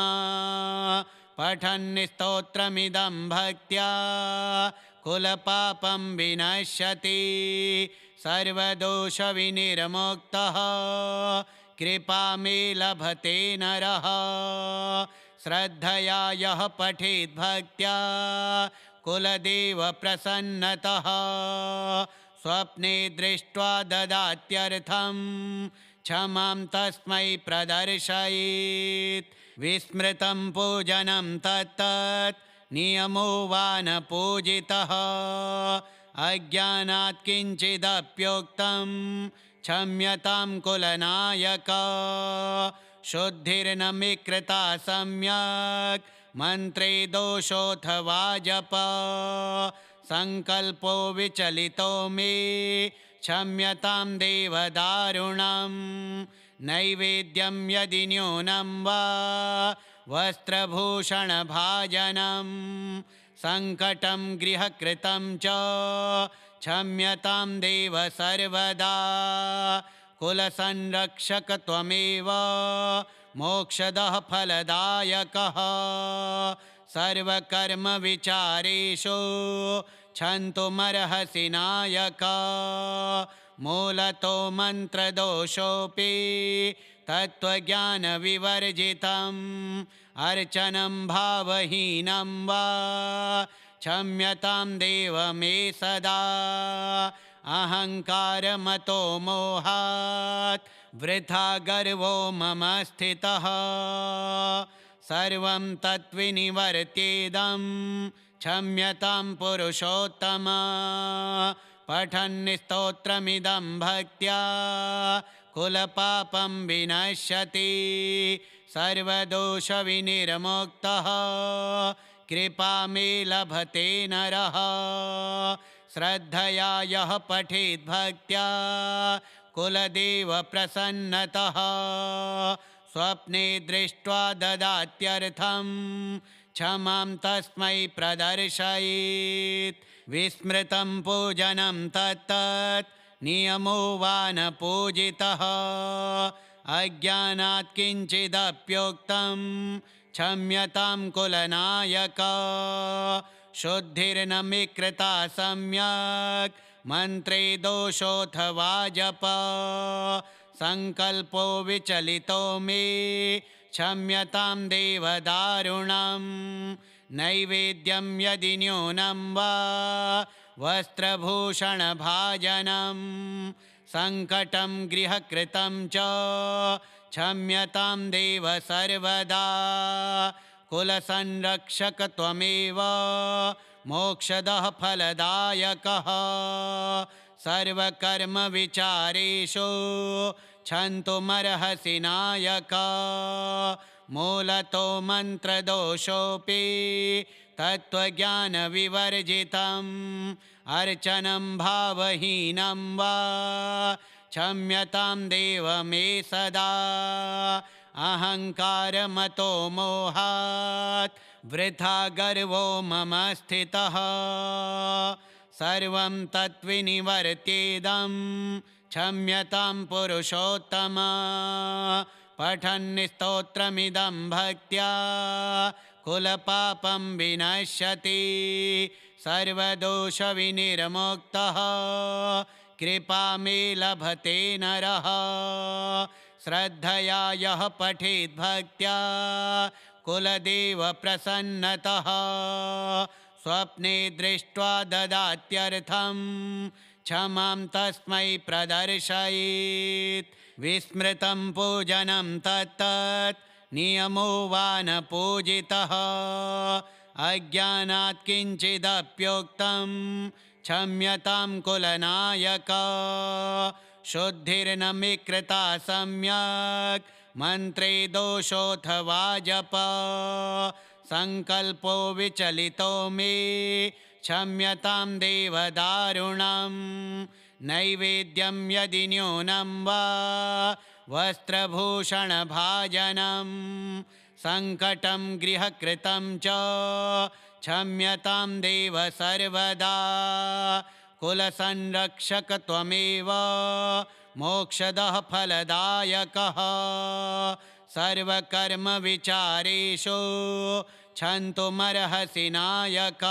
पठन् स्तोत्रमिदं भक्त्या कुलपापं विनश्यति सर्वदोषविनिर्मुक्तः कृपा मे लभते नरः श्रद्धया यः पठेत् भक्त्या कुलदेव प्रसन्नतः स्वप्ने दृष्ट्वा ददात्यर्थं क्षमां तस्मै प्रदर्शयेत् विस्मृतं पूजनं तत्तत् नियमो वा न पूजितः अज्ञानात् किञ्चिदप्योक्तं क्षम्यतां कुलनायक शुद्धिर्न मे कृता सम्यक् मन्त्रे दोषोऽथवा जप संकल्पो विचलितो मे क्षम्यतां देवदारुणं नैवेद्यं यदि न्यूनं वा वस्त्रभूषणभाजनं सङ्कटं गृहकृतं च क्षम्यतां देव सर्वदा कुलसंरक्षक त्वमेव मोक्षदः फलदायकः सर्वकर्मविचारेषु क्षन्तुमर्हसि नायक मूलतो मन्त्रदोषोऽपि तत्त्वज्ञानविवर्जितम् अर्चनं भावहीनं वा क्षम्यतां देव मे सदा अहङ्कारमतो मोहात् वृथा गर्वो मम स्थितः सर्वं तद्विनिवर्त्येदं क्षम्यतां पुरुषोत्तम पठन् स्तोत्रमिदं भक्त्या कुलपापं विनश्यति सर्वदोषविनिर्मुक्तः कृपा मे लभते नरः श्रद्धया यः पठेत् भक्त्या कुलदेव प्रसन्नतः स्वप्ने दृष्ट्वा ददात्यर्थं क्षमां तस्मै प्रदर्शयेत् विस्मृतं पूजनं तत्तत् नियमो वा न पूजितः अज्ञानात् किञ्चिदप्योक्तं क्षम्यतां कुलनायक शुद्धिर्न मे कृता सम्यक् मन्त्रे दोषोऽथवा जप सङ्कल्पो विचलितो मे क्षम्यतां देवदारुणं नैवेद्यं यदि न्यूनं वा वस्त्रभूषणभाजनं सङ्कटं गृहकृतं च क्षम्यतां देव सर्वदा कुलसंरक्षक त्वमेव मोक्षदः फलदायकः सर्वकर्मविचारेषु क्षन्तुमर्हसि नायक मूलतो मन्त्रदोषोऽपि तत्त्वज्ञानविवर्जितम् अर्चनं भावहीनं वा क्षम्यतां देव मे सदा अहङ्कारमतो मोहात् वृथा गर्वो मम स्थितः सर्वं तद्विनिवर्त्येदं क्षम्यतां पुरुषोत्तम पठन् स्तोत्रमिदं भक्त्या कुलपापं विनश्यति सर्वदोषविनिर्मुक्तः कृपा मे लभते नरः श्रद्धया यः पठेत् भक्त्या कुलदेव प्रसन्नतः स्वप्ने दृष्ट्वा ददात्यर्थं क्षमां तस्मै प्रदर्शयेत् विस्मृतं पूजनं तत्तत् नियमो वा न पूजितः अज्ञानात् किञ्चिदप्योक्तं क्षम्यतां कुलनायक शुद्धिर्न मे कृता सम्यक् मन्त्रे दोषोऽथवा जप सङ्कल्पो विचलितो मे क्षम्यतां देवदारुणं नैवेद्यं यदि न्यूनं वा वस्त्रभूषणभाजनं सङ्कटं गृहकृतं च क्षम्यतां देव सर्वदा कुलसंरक्षक त्वमेव मोक्षदः फलदायकः सर्वकर्मविचारेषु क्षन्तुमर्हसि नायक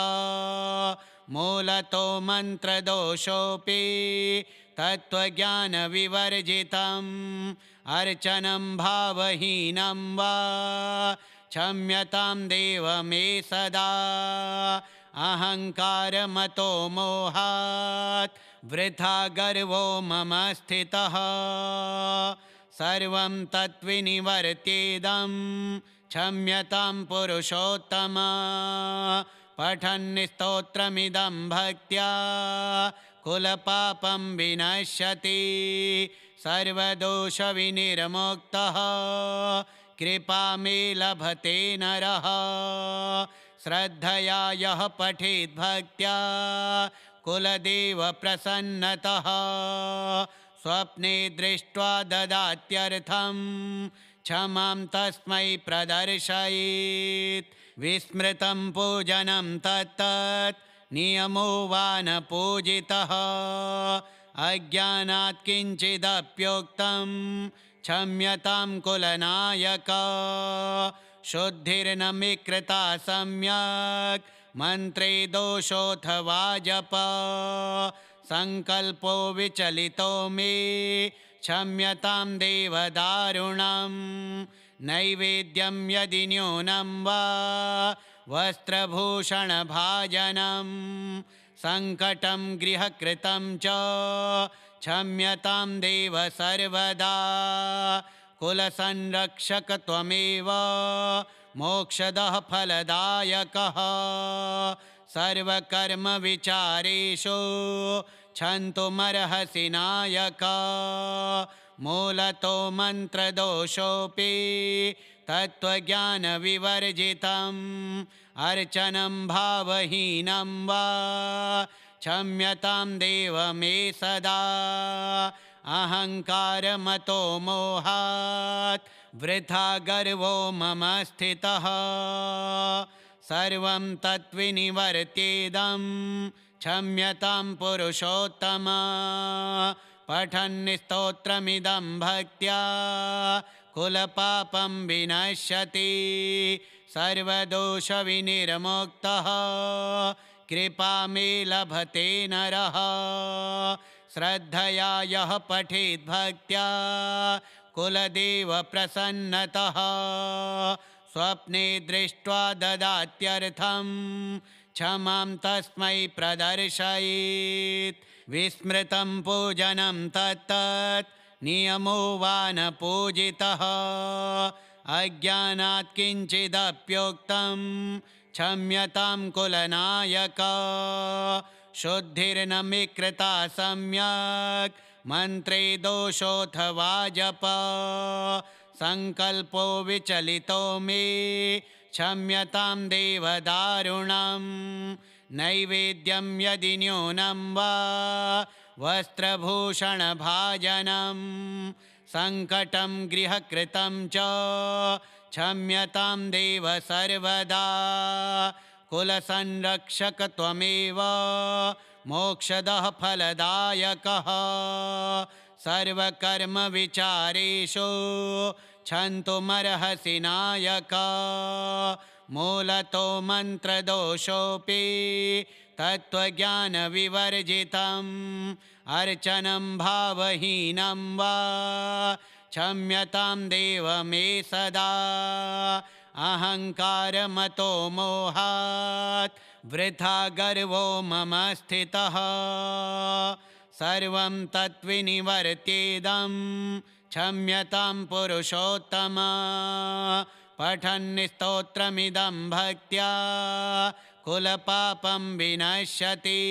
मूलतो मन्त्रदोषोऽपि तत्त्वज्ञानविवर्जितम् अर्चनं भावहीनं वा क्षम्यतां देव मे सदा अहङ्कारमतो मोहात् वृथा गर्वो मम स्थितः सर्वं तद्विनिवर्त्येदं क्षम्यतां पुरुषोत्तम पठन् स्तोत्रमिदं भक्त्या कुलपापं विनश्यति सर्वदोषविनिर्मुक्तः कृपा मे लभते नरः श्रद्धया यः पठेत् भक्त्या कुलदेव प्रसन्नतः स्वप्ने दृष्ट्वा ददात्यर्थं क्षमां तस्मै प्रदर्शयेत् विस्मृतं पूजनं तत्तत् नियमो वा न पूजितः अज्ञानात् किञ्चिदप्योक्तं क्षम्यतां कुलनायक शुद्धिर्न मे कृता सम्यक् मन्त्रे दोषोऽथ वा जप संकल्पो विचलितो मे क्षम्यतां देवदारुणं नैवेद्यं यदि न्यूनं वा वस्त्रभूषणभाजनं सङ्कटं गृहकृतं च क्षम्यतां देव सर्वदा कुलसंरक्षक त्वमेव मोक्षदः फलदायकः सर्वकर्मविचारेषु क्षन्तुमर्हसि नायक मूलतो मन्त्रदोषोऽपि तत्त्वज्ञानविवर्जितम् अर्चनं भावहीनं वा क्षम्यतां देव मे सदा अहङ्कारमतो मोहात् वृथा गर्वो मम स्थितः सर्वं तद्विनिवर्त्येदं क्षम्यतां पुरुषोत्तम पठन् स्तोत्रमिदं भक्त्या कुलपापं विनश्यति सर्वदोषविनिर्मुक्तः कृपा मे लभते नरः श्रद्धया यः पठेत् भक्त्या कुलदेव प्रसन्नतः स्वप्ने दृष्ट्वा ददात्यर्थं क्षमां तस्मै प्रदर्शयेत् विस्मृतं पूजनं तत्तत् नियमो वा न पूजितः अज्ञानात् किञ्चिदप्योक्तं क्षम्यतां कुलनायक शुद्धिर्न मे कृता सम्यक् मन्त्रे दोषोऽथ वा जप संकल्पो विचलितो मे क्षम्यतां देवदारुणं नैवेद्यं यदि न्यूनं वा वस्त्रभूषणभाजनं सङ्कटं गृहकृतं च क्षम्यतां देव सर्वदा कुलसंरक्षक त्वमेव मोक्षदः फलदायकः सर्वकर्मविचारेषु क्षन्तुमर्हसि नायक मूलतो मन्त्रदोषोऽपि तत्त्वज्ञानविवर्जितम् अर्चनं भावहीनं वा क्षम्यतां देव मे सदा अहङ्कारमतो मोहात् वृथा गर्वो मम स्थितः सर्वं तद्विनिवर्त्येदं क्षम्यतां पुरुषोत्तम पठन् स्तोत्रमिदं भक्त्या कुलपापं विनश्यति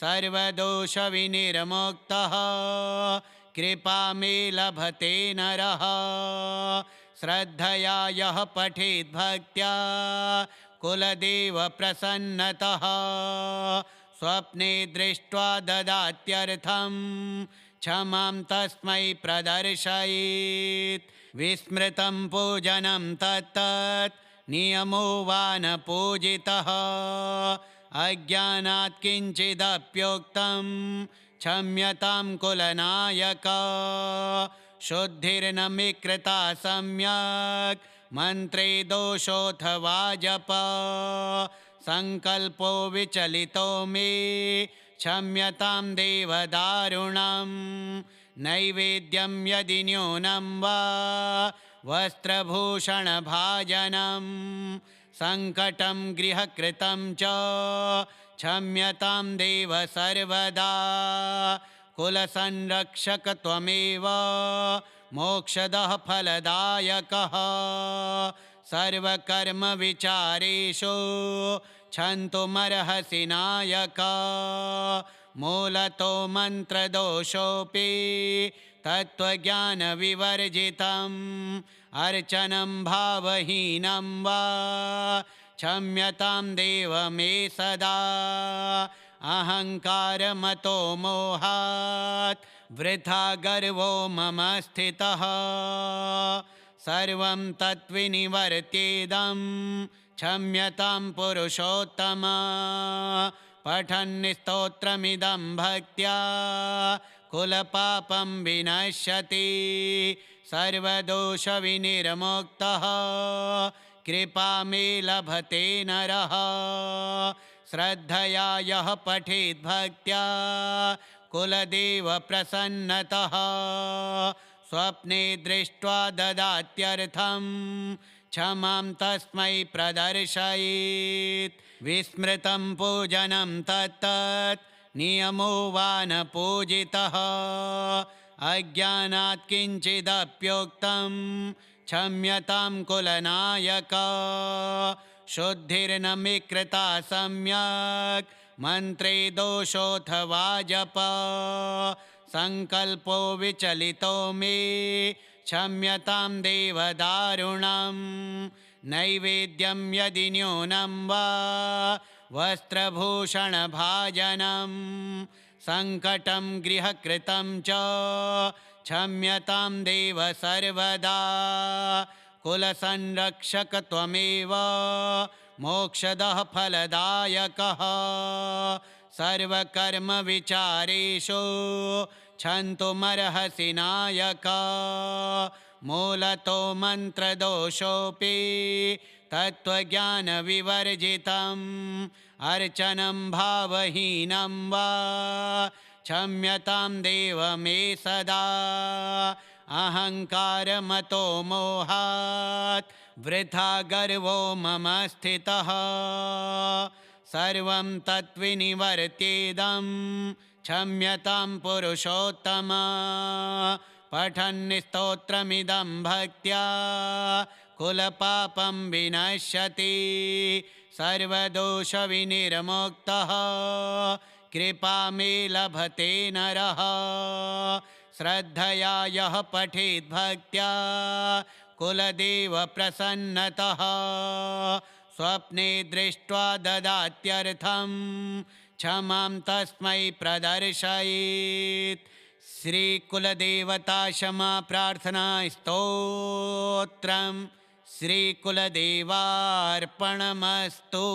सर्वदोषविनिर्मुक्तः कृपा मे लभते नरः श्रद्धया यः पठेत् भक्त्या कुलदेव प्रसन्नतः स्वप्ने दृष्ट्वा ददात्यर्थं क्षमां तस्मै प्रदर्शयेत् विस्मृतं पूजनं तत्तत् नियमो वा न पूजितः अज्ञानात् किञ्चिदप्योक्तं क्षम्यतां कुलनायक शुद्धिर्न मे कृता सम्यक् मन्त्रे दोषोऽथ वा जप संकल्पो विचलितो मे क्षम्यतां देवदारुणं नैवेद्यं यदि न्यूनं वा वस्त्रभूषणभाजनं सङ्कटं गृहकृतं च क्षम्यतां देव सर्वदा कुलसंरक्षक त्वमेव मोक्षदः फलदायकः सर्वकर्मविचारेषु क्षन्तुमर्हसि नायक मूलतो मन्त्रदोषोऽपि तत्त्वज्ञानविवर्जितम् अर्चनं भावहीनं वा क्षम्यतां देव मे सदा अहङ्कारमतो मोहात् वृथा गर्वो मम स्थितः सर्वं तद्विनिवर्त्येदं क्षम्यतां पुरुषोत्तम पठन् स्तोत्रमिदं भक्त्या कुलपापं विनश्यति सर्वदोषविनिर्मुक्तः कृपामे लभते नरः श्रद्धया यः पठेत् भक्त्या कुलदेव प्रसन्नतः स्वप्ने दृष्ट्वा ददात्यर्थं क्षमां तस्मै प्रदर्शयेत् विस्मृतं पूजनं तत्तत् नियमो वा न पूजितः अज्ञानात् किञ्चिदप्योक्तं क्षम्यतां कुलनायक शुद्धिर्न मे कृता सम्यक् मन्त्रे दोषोऽथवा जप संकल्पो विचलितो मे क्षम्यतां देवदारुणं नैवेद्यं यदि न्यूनं वा वस्त्रभूषणभाजनं सङ्कटं गृहकृतं च क्षम्यतां देव सर्वदा कुलसंरक्षक त्वमेव मोक्षदः फलदायकः सर्वकर्मविचारेषु क्षन्तुमर्हसि नायक मूलतो मन्त्रदोषोऽपि तत्त्वज्ञानविवर्जितम् अर्चनं भावहीनं वा क्षम्यतां देव मे सदा अहङ्कारमतो मोहात् वृथा गर्वो मम स्थितः सर्वं तद्विनिवर्त्येदं क्षम्यतां पुरुषोत्तम पठन् स्तोत्रमिदं भक्त्या कुलपापं विनश्यति सर्वदोषविनिर्मुक्तः कृपामे लभते नरः श्रद्धया यः पठेत् भक्त्या कुलदेव प्रसन्नतः स्वप्ने दृष्ट्वा ददात्यर्थं क्षमां तस्मै प्रदर्शयेत् श्रीकुलदेवता क्षमा प्रार्थना स्तोत्रम् श्रीकुलदेवार्पणमस्तु।